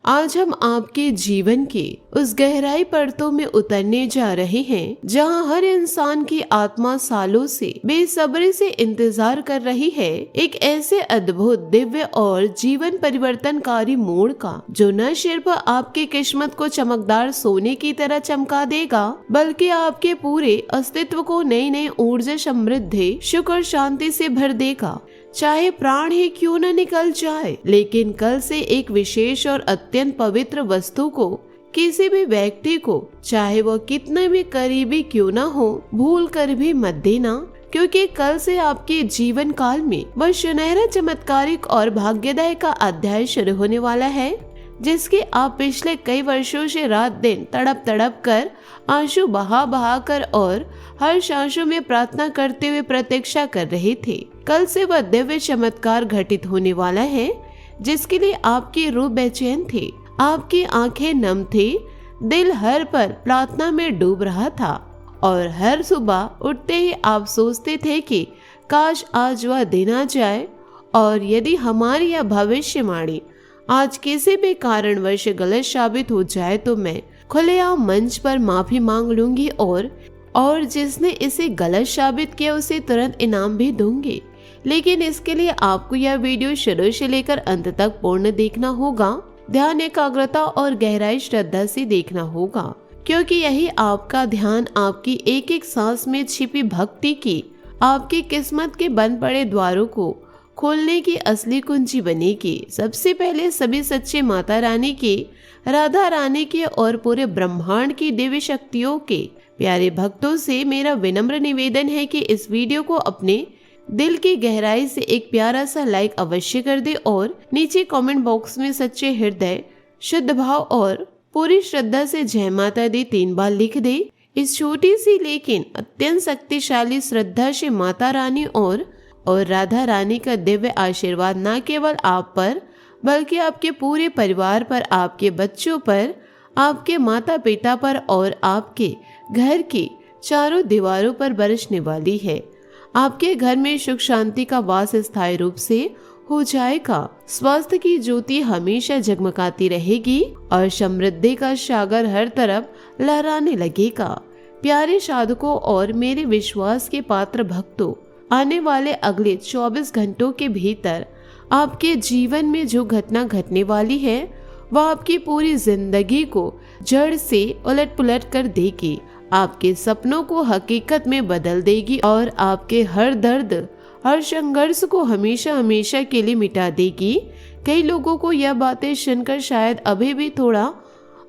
आज हम आपके जीवन के उस गहराई परतों में उतरने जा रहे हैं जहां हर इंसान की आत्मा सालों से बेसब्री से इंतजार कर रही है एक ऐसे अद्भुत, दिव्य और जीवन परिवर्तनकारी मोड़ का, जो न सिर्फ आपकी किस्मत को चमकदार सोने की तरह चमका देगा, बल्कि आपके पूरे अस्तित्व को नई नई ऊर्जा, समृद्धि, सुख और शांति से भर देगा। चाहे प्राण ही क्यों न निकल जाए, लेकिन कल से एक विशेष और अत्यंत पवित्र वस्तु को, किसी भी व्यक्ति को, चाहे वो कितने भी करीबी क्यों न हो, भूल कर भी मत देना, क्योंकि कल से आपके जीवन काल में वह सुनहरा, चमत्कारिक और भाग्यदायक का अध्याय शुरू होने वाला है, जिसकी आप पिछले कई वर्षों से रात दिन तड़प तड़प कर, आंसू बहा बहा कर और हर सांसों में प्रार्थना करते हुए प्रतीक्षा कर रहे थे। कल से वह दिव्य चमत्कार घटित होने वाला है, जिसके लिए आपकी रूह बेचैन थे, आपकी आंखें नम थी, दिल हर पल प्रार्थना में डूब रहा था और हर सुबह उठते ही आप सोचते थे कि काश आज वह दिन आ जाए, और यदि हमारी यह भविष्यवाणी आज किसी भी कारणवश गलत साबित हो जाए तो मैं खुलेआम मंच पर माफी मांग लूंगी और जिसने इसे गलत साबित किया उसे तुरंत इनाम भी दूंगी। लेकिन इसके लिए आपको यह वीडियो शुरू से लेकर अंत तक पूर्ण देखना होगा, ध्यान, एकाग्रता और गहराई श्रद्धा से देखना होगा, क्योंकि यही आपका ध्यान आपकी एक एक सांस में छिपी भक्ति की, आपकी किस्मत के बंद पड़े द्वारों को खोलने की असली कुंजी बनेगी। सबसे पहले सभी सच्चे माता रानी की, राधा रानी के और पूरे ब्रह्मांड की दिव्य शक्तियों के प्यारे भक्तों से मेरा विनम्र निवेदन है कि इस वीडियो को अपने दिल की गहराई से एक प्यारा सा लाइक अवश्य कर दे और नीचे कमेंट बॉक्स में सच्चे हृदय, शुद्ध भाव और पूरी श्रद्धा से जय माता दी 3 बार लिख दे। इस छोटी सी लेकिन अत्यंत शक्तिशाली श्रद्धा से माता रानी और राधा रानी का दिव्य आशीर्वाद न केवल आप पर, बल्कि आपके पूरे परिवार पर, आपके बच्चों पर, आपके माता पिता पर और आपके घर की चारों दीवारों पर बरसने वाली है। आपके घर में सुख शांति का वास स्थायी रूप से हो जाएगा, स्वास्थ्य की ज्योति हमेशा जगमगाती रहेगी और समृद्धि का सागर हर तरफ लहराने लगेगा। प्यारे साधकों और मेरे विश्वास के पात्र भक्तों, आने वाले अगले 24 घंटों के भीतर आपके जीवन में जो घटना घटने वाली है, वह आपकी पूरी जिंदगी को जड़ से उलट पुलट कर देगी, आपके सपनों को हकीकत में बदल देगी और आपके हर दर्द, हर संघर्ष को हमेशा हमेशा के लिए मिटा देगी। कई लोगों को यह बातें सुनकर शायद अभी भी थोड़ा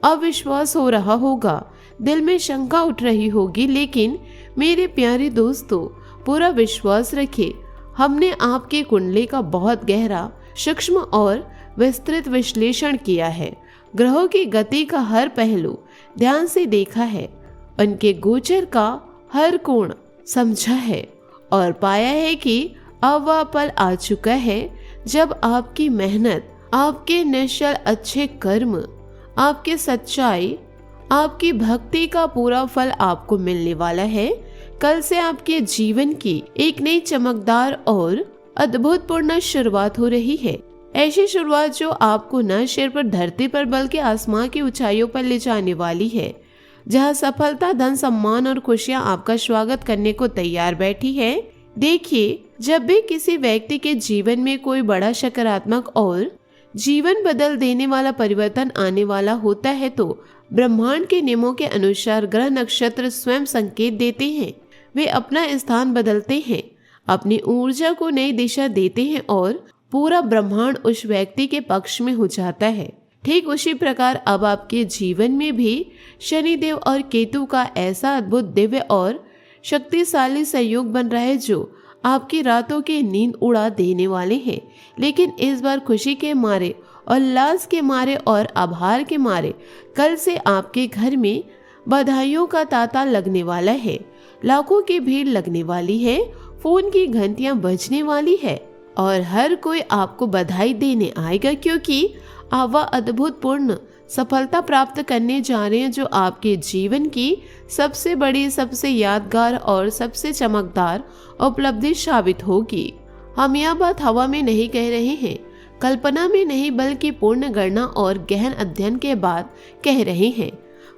अविश्वास हो रहा होगा, दिल में शंका उठ रही होगी, लेकिन मेरे प्यारे दोस्तों, पूरा विश्वास रखिए, हमने आपकी कुंडली का बहुत गहरा, सूक्ष्म और विस्तृत विश्लेषण किया है। ग्रहों की गति का हर पहलू ध्यान से देखा है, उनके गोचर का हर कोण समझा है और पाया है कि अब वह पल आ चुका है जब आपकी मेहनत, आपके निश्चल अच्छे कर्म, आपकी सच्चाई, आपकी भक्ति का पूरा फल आपको मिलने वाला है। कल से आपके जीवन की एक नई चमकदार और अद्भुतपूर्ण शुरुआत हो रही है। ऐसी शुरुआत जो आपको न सिर्फ धरती पर बल्कि आसमां की ऊंचाइयों पर ले जाने वाली है, जहां सफलता, धन, सम्मान और खुशियां आपका स्वागत करने को तैयार बैठी है। देखिए, जब भी किसी व्यक्ति के जीवन में कोई बड़ा सकारात्मक और जीवन बदल देने वाला परिवर्तन आने वाला होता है, तो ब्रह्मांड के नियमों के अनुसार ग्रह, नक्षत्र स्वयं संकेत देते हैं, वे अपना स्थान बदलते हैं, अपनी ऊर्जा को नई दिशा देते हैं और पूरा ब्रह्मांड उस व्यक्ति के पक्ष में हो जाता है। ठीक उसी प्रकार अब आपके जीवन में भी शनिदेव और केतु का ऐसा अद्भुत, दिव्य और शक्तिशाली संयोग बन रहा है, जो आपकी रातों की नींद उड़ा देने वाले हैं। लेकिन इस बार खुशी के मारे, उल्लास के मारे और आभार के मारे कल से आपके घर में बधाइयों का तांता लगने वाला है, लाखों की भीड़ लगने वाली है, फोन की घंटियां बजने वाली है और हर कोई आपको बधाई देने आएगा, क्योंकि आप वह अद्भुतपूर्ण सफलता प्राप्त करने जा रहे हैं जो आपके जीवन की सबसे बड़ी, सबसे यादगार और सबसे चमकदार उपलब्धि साबित होगी। हम यह बात हवा में नहीं कह रहे हैं, कल्पना में नहीं बल्कि पूर्ण गणना और गहन अध्ययन के बाद कह रहे हैं।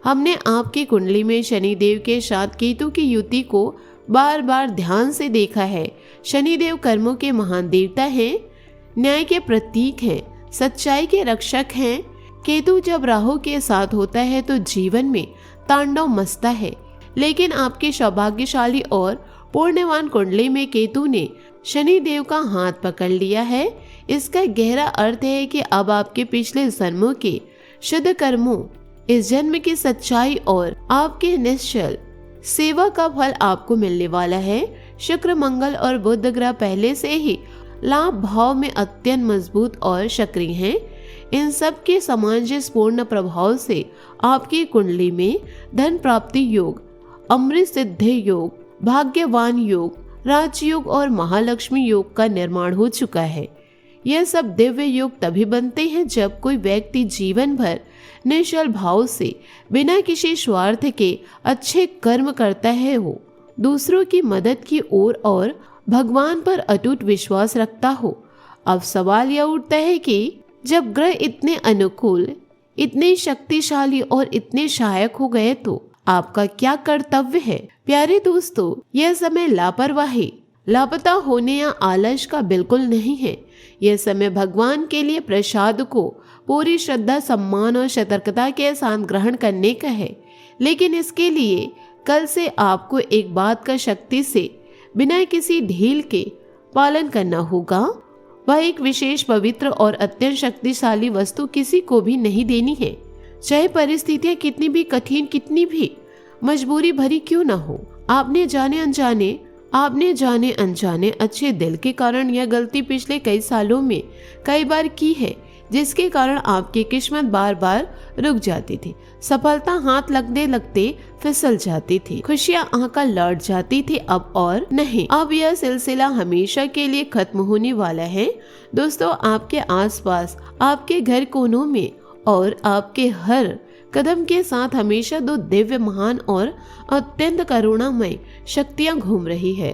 हमने आपकी कुंडली में शनिदेव के साथ केतु की युति को बार बार ध्यान से देखा है। शनिदेव कर्मों के महान देवता हैं, न्याय के प्रतीक हैं, सच्चाई के रक्षक हैं। केतु जब राहु के साथ होता है तो जीवन में तांडव मचता है, लेकिन आपके सौभाग्यशाली और पुण्यवान कुंडली में केतु ने शनिदेव का हाथ पकड़ लिया है। इसका गहरा अर्थ है कि अब आपके पिछले जन्मों के शुद्ध कर्मों, इस जन्म की सच्चाई और आपके निश्चल सेवा का फल आपको मिलने वाला है। शुक्र, मंगल और बुध ग्रह पहले से ही लाभ भाव में अत्यंत मजबूत और सक्रिय हैं। इन सब के सामंजस्यपूर्ण प्रभाव से आपकी कुंडली में धन प्राप्ति योग, अमृत सिद्धि योग, भाग्यवान योग, राजयोग और महालक्ष्मी योग का निर्माण हो चुका है। यह सब दिव्य योग तभी बनते हैं जब कोई व्यक्ति जीवन भर निश्चल भाव से बिना किसी स्वार्थ के अच्छे कर्म करता है, हो दूसरों की मदद की ओर और भगवान पर अटूट विश्वास रखता हो। अब सवाल यह उठता है कि जब ग्रह इतने अनुकूल, इतने शक्तिशाली और इतने सहायक हो गए तो आपका क्या कर्तव्य है? प्यारे दोस्तों, यह समय लापरवाही, लापता होने या आलस का बिल्कुल नहीं है। यह समय भगवान के लिए प्रसाद को पूरी श्रद्धा, सम्मान और सतर्कता के साथ ग्रहण करने का है। लेकिन इसके लिए कल से आपको एक बात का शक्ति से बिना किसी ढील के पालन करना होगा। वह एक विशेष, पवित्र और अत्यंत शक्तिशाली वस्तु किसी को भी नहीं देनी है, चाहे परिस्थितियां कितनी भी कठिन, कितनी भी मजबूरी भरी क्यों ना हो। आपने जाने अनजाने अच्छे दिल के कारण यह गलती पिछले कई सालों में कई बार की है, जिसके कारण आपकी किस्मत बार बार रुक जाती थी, सफलता हाथ लगते लगते फिसल जाती थी, खुशियां आंखों लौट जाती थी। अब और नहीं, अब यह सिलसिला हमेशा के लिए खत्म होने वाला है। दोस्तों, आपके आसपास, आपके घर कोनों में और आपके हर कदम के साथ हमेशा दो दिव्य, महान और अत्यंत करुणामय शक्तियां घूम रही है।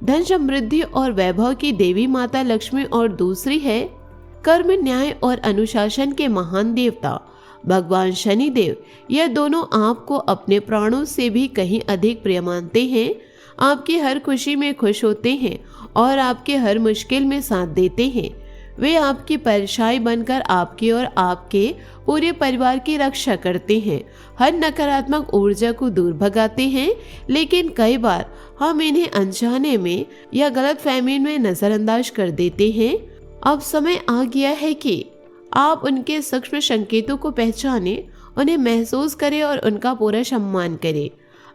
धन, समृद्धि और वैभव की देवी माता लक्ष्मी और दूसरी है कर्म, न्याय और अनुशासन के महान देवता भगवान शनिदेव। यह दोनों आपको अपने प्राणों से भी कहीं अधिक प्रिय मानते हैं, आपकी हर खुशी में खुश होते हैं और आपके हर मुश्किल में साथ देते हैं। वे आपकी परछाई बनकर आपकी और आपके पूरे परिवार की रक्षा करते हैं, हर नकारात्मक ऊर्जा को दूर भगाते हैं। लेकिन कई बार हम इन्हें अनजाने में या गलतफहमी में नजरअंदाज कर देते हैं। अब समय आ गया है कि आप उनके सूक्ष्म संकेतों को पहचानें, उन्हें महसूस करें और उनका पूरा सम्मान करें।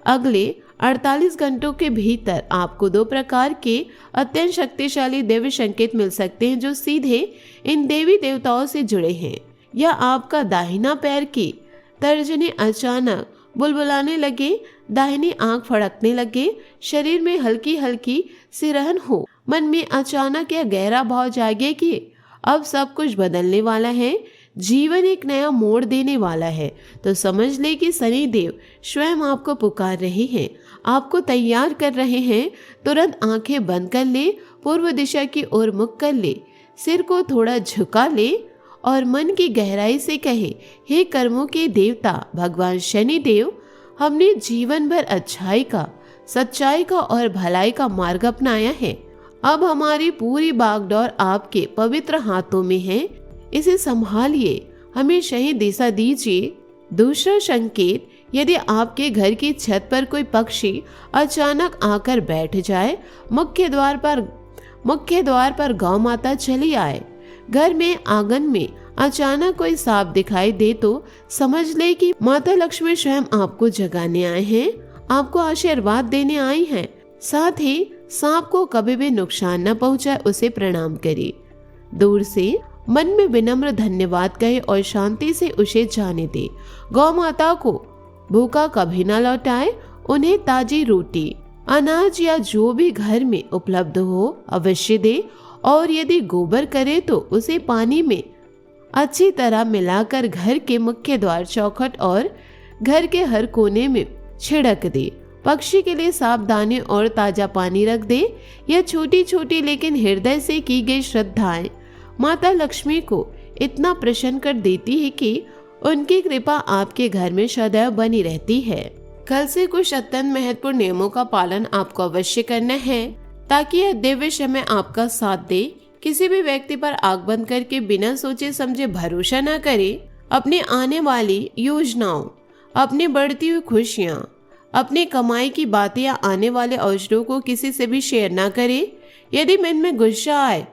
अगले 48 घंटों के भीतर आपको 2 प्रकार के अत्यंत शक्तिशाली दिव्य संकेत मिल सकते हैं जो सीधे इन देवी देवताओं से जुड़े हैं। या आपका दाहिना पैर की तर्जनी अचानक बुलबुलाने लगे, दाहिनी आंख फड़कने लगे, शरीर में हल्की हल्की सिरहन हो, मन में अचानक यह गहरा भाव जागे कि अब सब कुछ बदलने वाला है, जीवन एक नया मोड़ देने वाला है, तो समझ ले कि शनिदेव स्वयं आपको पुकार रहे हैं, आपको तैयार कर रहे हैं। तुरंत आंखें बंद कर ले, पूर्व दिशा की ओर मुख कर ले, सिर को थोड़ा झुका ले और मन की गहराई से कहे, हे कर्मों के देवता भगवान शनिदेव, हमने जीवन भर अच्छाई का, सच्चाई का और भलाई का मार्ग अपनाया है। अब हमारी पूरी बागडोर आपके पवित्र हाथों में है, इसे संभालिए, हमें सही दिशा दीजिए। दूसरा संकेत, यदि आपके घर की छत पर कोई पक्षी अचानक आकर बैठ जाए, मुख्य द्वार पर गौ माता चली आए, घर में आंगन में अचानक कोई सांप दिखाई दे, तो समझ ले कि माता लक्ष्मी स्वयं आपको जगाने आए हैं, आपको आशीर्वाद देने आई हैं। साथ ही सांप को कभी भी नुकसान न पहुंचाए, उसे प्रणाम करे। दूर से मन में विनम्र धन्यवाद कहे और शांति से उसे जाने दे। गौ माता को भूखा कभी न लौटाए, उन्हें ताजी रोटी, अनाज या जो भी घर में उपलब्ध हो अवश्य दे, और यदि गोबर करे तो उसे पानी में अच्छी तरह मिलाकर घर के मुख्य द्वार, चौखट और घर के हर कोने में छिड़क दे। पक्षी के लिए सावधानी और ताजा पानी रख दे। यह छोटी छोटी लेकिन हृदय से की गई श्रद्धाएं माता लक्ष्मी को इतना प्रसन्न कर देती है कि उनकी कृपा आपके घर में सदैव बनी रहती है। कल से कुछ अत्यंत महत्वपूर्ण नियमों का पालन आपको अवश्य करना है ताकि यह दिव्य समय आपका साथ दे। किसी भी व्यक्ति पर आंख बंद करके बिना सोचे समझे भरोसा न करे। अपनी आने वाली योजनाओं, अपनी बढ़ती हुई खुशियाँ, अपनी कमाई की बातें या आने वाले अवसरों को किसी से भी शेयर ना करे। यदि मन में गुस्सा आए,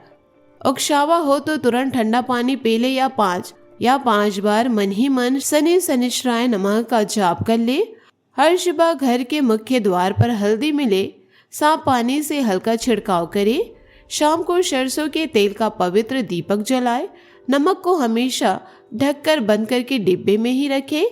उकसावा हो तो तुरंत ठंडा पानी पी ले या 5 बार मन ही मन शनि शनिश्चराय नमः का जाप कर ले। हर सुबह घर के मुख्य द्वार पर हल्दी मिले साफ पानी से हल्का छिड़काव करे। शाम को सरसों के तेल का पवित्र दीपक जलाए। नमक को हमेशा ढककर बंद करके डिब्बे में ही रखे।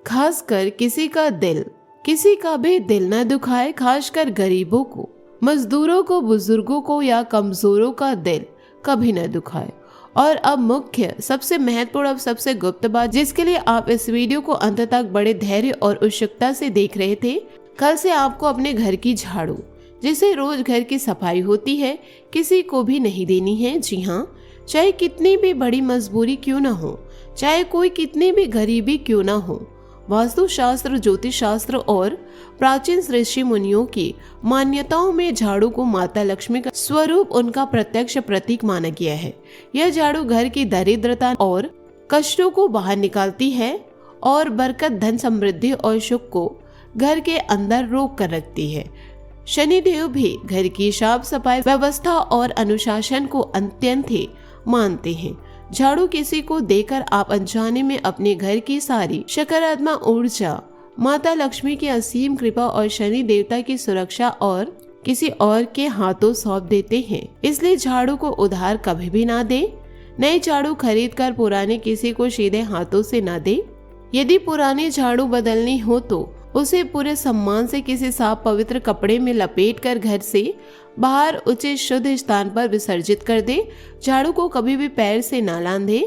खासकर किसी का भी दिल न दुखाए, खासकर गरीबों को, मजदूरों को, बुजुर्गों को या कमजोरों का दिल कभी न दुखाए। और अब मुख्य, सबसे महत्वपूर्ण, अब सबसे गुप्त बात जिसके लिए आप इस वीडियो को अंत तक बड़े धैर्य और उत्सुकता से देख रहे थे। कल से आपको अपने घर की झाड़ू, जिसे रोज घर की सफाई होती है, किसी को भी नहीं देनी है। जी हाँ, चाहे कितनी भी बड़ी मजबूरी क्यों न हो, चाहे कोई कितनी भी गरीबी क्यों न हो। वास्तु शास्त्र, ज्योतिष शास्त्र और प्राचीन ऋषि मुनियों की मान्यताओं में झाड़ू को माता लक्ष्मी का स्वरूप, उनका प्रत्यक्ष प्रतीक माना गया है। यह झाड़ू घर की दरिद्रता और कष्टों को बाहर निकालती है और बरकत, धन, समृद्धि और सुख को घर के अंदर रोक कर रखती है। शनिदेव भी घर की साफ सफाई, व्यवस्था और अनुशासन को अत्यंत ही मानते हैं। झाड़ू किसी को देकर आप अनजाने में अपने घर की सारी सकारात्मक ऊर्जा, माता लक्ष्मी की असीम कृपा और शनि देवता की सुरक्षा और किसी और के हाथों सौंप देते हैं। इसलिए झाड़ू को उधार कभी भी ना दे। नई झाड़ू खरीद कर पुराने किसी को सीधे हाथों से ना दे। यदि पुरानी झाड़ू बदलनी हो तो उसे पूरे सम्मान से किसी साफ पवित्र कपड़े में लपेट कर घर से बाहर उचित शुद्ध स्थान पर विसर्जित कर दे। झाड़ू को कभी भी पैर से ना लांधे।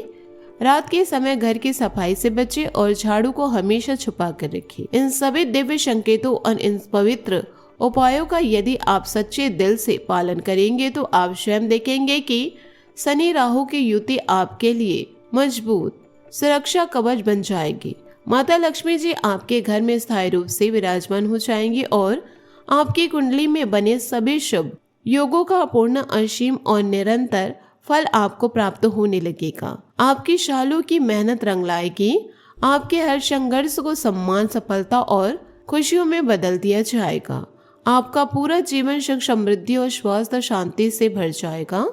रात के समय घर की सफाई से बचे और झाड़ू को हमेशा छुपा कर रखे। इन सभी दिव्य संकेतों और इन पवित्र उपायों का यदि आप सच्चे दिल से पालन करेंगे तो आप स्वयं देखेंगे कि शनि राहु की युति आपके लिए मजबूत सुरक्षा कवच बन जाएगी। माता लक्ष्मी जी आपके घर में स्थायी रूप से विराजमान हो जाएंगी और आपकी कुंडली में बने सभी शुभ योगों का पूर्ण, असीम और निरंतर फल आपको प्राप्त होने लगेगा। आपकी सालों की मेहनत रंग लाएगी। आपके हर संघर्ष को सम्मान, सफलता और खुशियों में बदल दिया जाएगा। आपका पूरा जीवन सुख, समृद्धि और स्वास्थ्य शांति से भर जाएगा।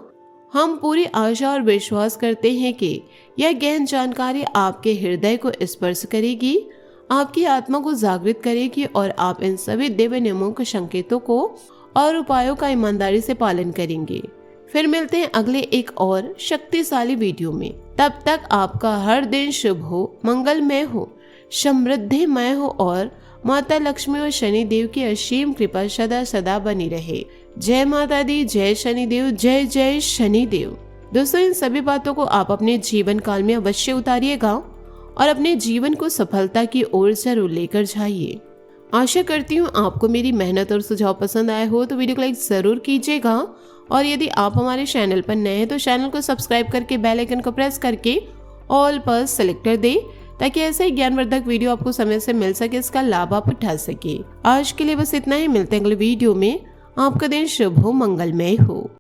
हम पूरी आशा और विश्वास करते हैं कि यह गहन जानकारी आपके हृदय को स्पर्श करेगी, आपकी आत्मा को जागृत करेगी और आप इन सभी दिव्य नियमों के संकेतों को और उपायों का ईमानदारी से पालन करेंगे। फिर मिलते हैं अगले एक और शक्तिशाली वीडियो में। तब तक आपका हर दिन शुभ हो, मंगलमय हो, समृद्धिमय हो और माता लक्ष्मी और शनिदेव की असीम कृपा सदा सदा बनी रहे। जय माता दी, जय शनिदेव, जय जय शनिदेव। दोस्तों, इन सभी बातों को आप अपने जीवन काल में अवश्य उतारिएगा और अपने जीवन को सफलता की ओर जरूर लेकर जाइए। आशा करती हूँ आपको मेरी मेहनत और सुझाव पसंद आए हो तो वीडियो को लाइक जरूर कीजिएगा और यदि आप हमारे चैनल पर नए हैं तो चैनल को सब्सक्राइब करके बेल आइकन को प्रेस करके ऑल पर सेलेक्ट कर दे ताकि ऐसे ही ज्ञानवर्धक वीडियो आपको समय से मिल सके, इसका लाभ आप उठा सके। आज के लिए बस इतना ही। मिलते हैं अगले वीडियो में। आपका दिन शुभ हो, मंगलमय हो।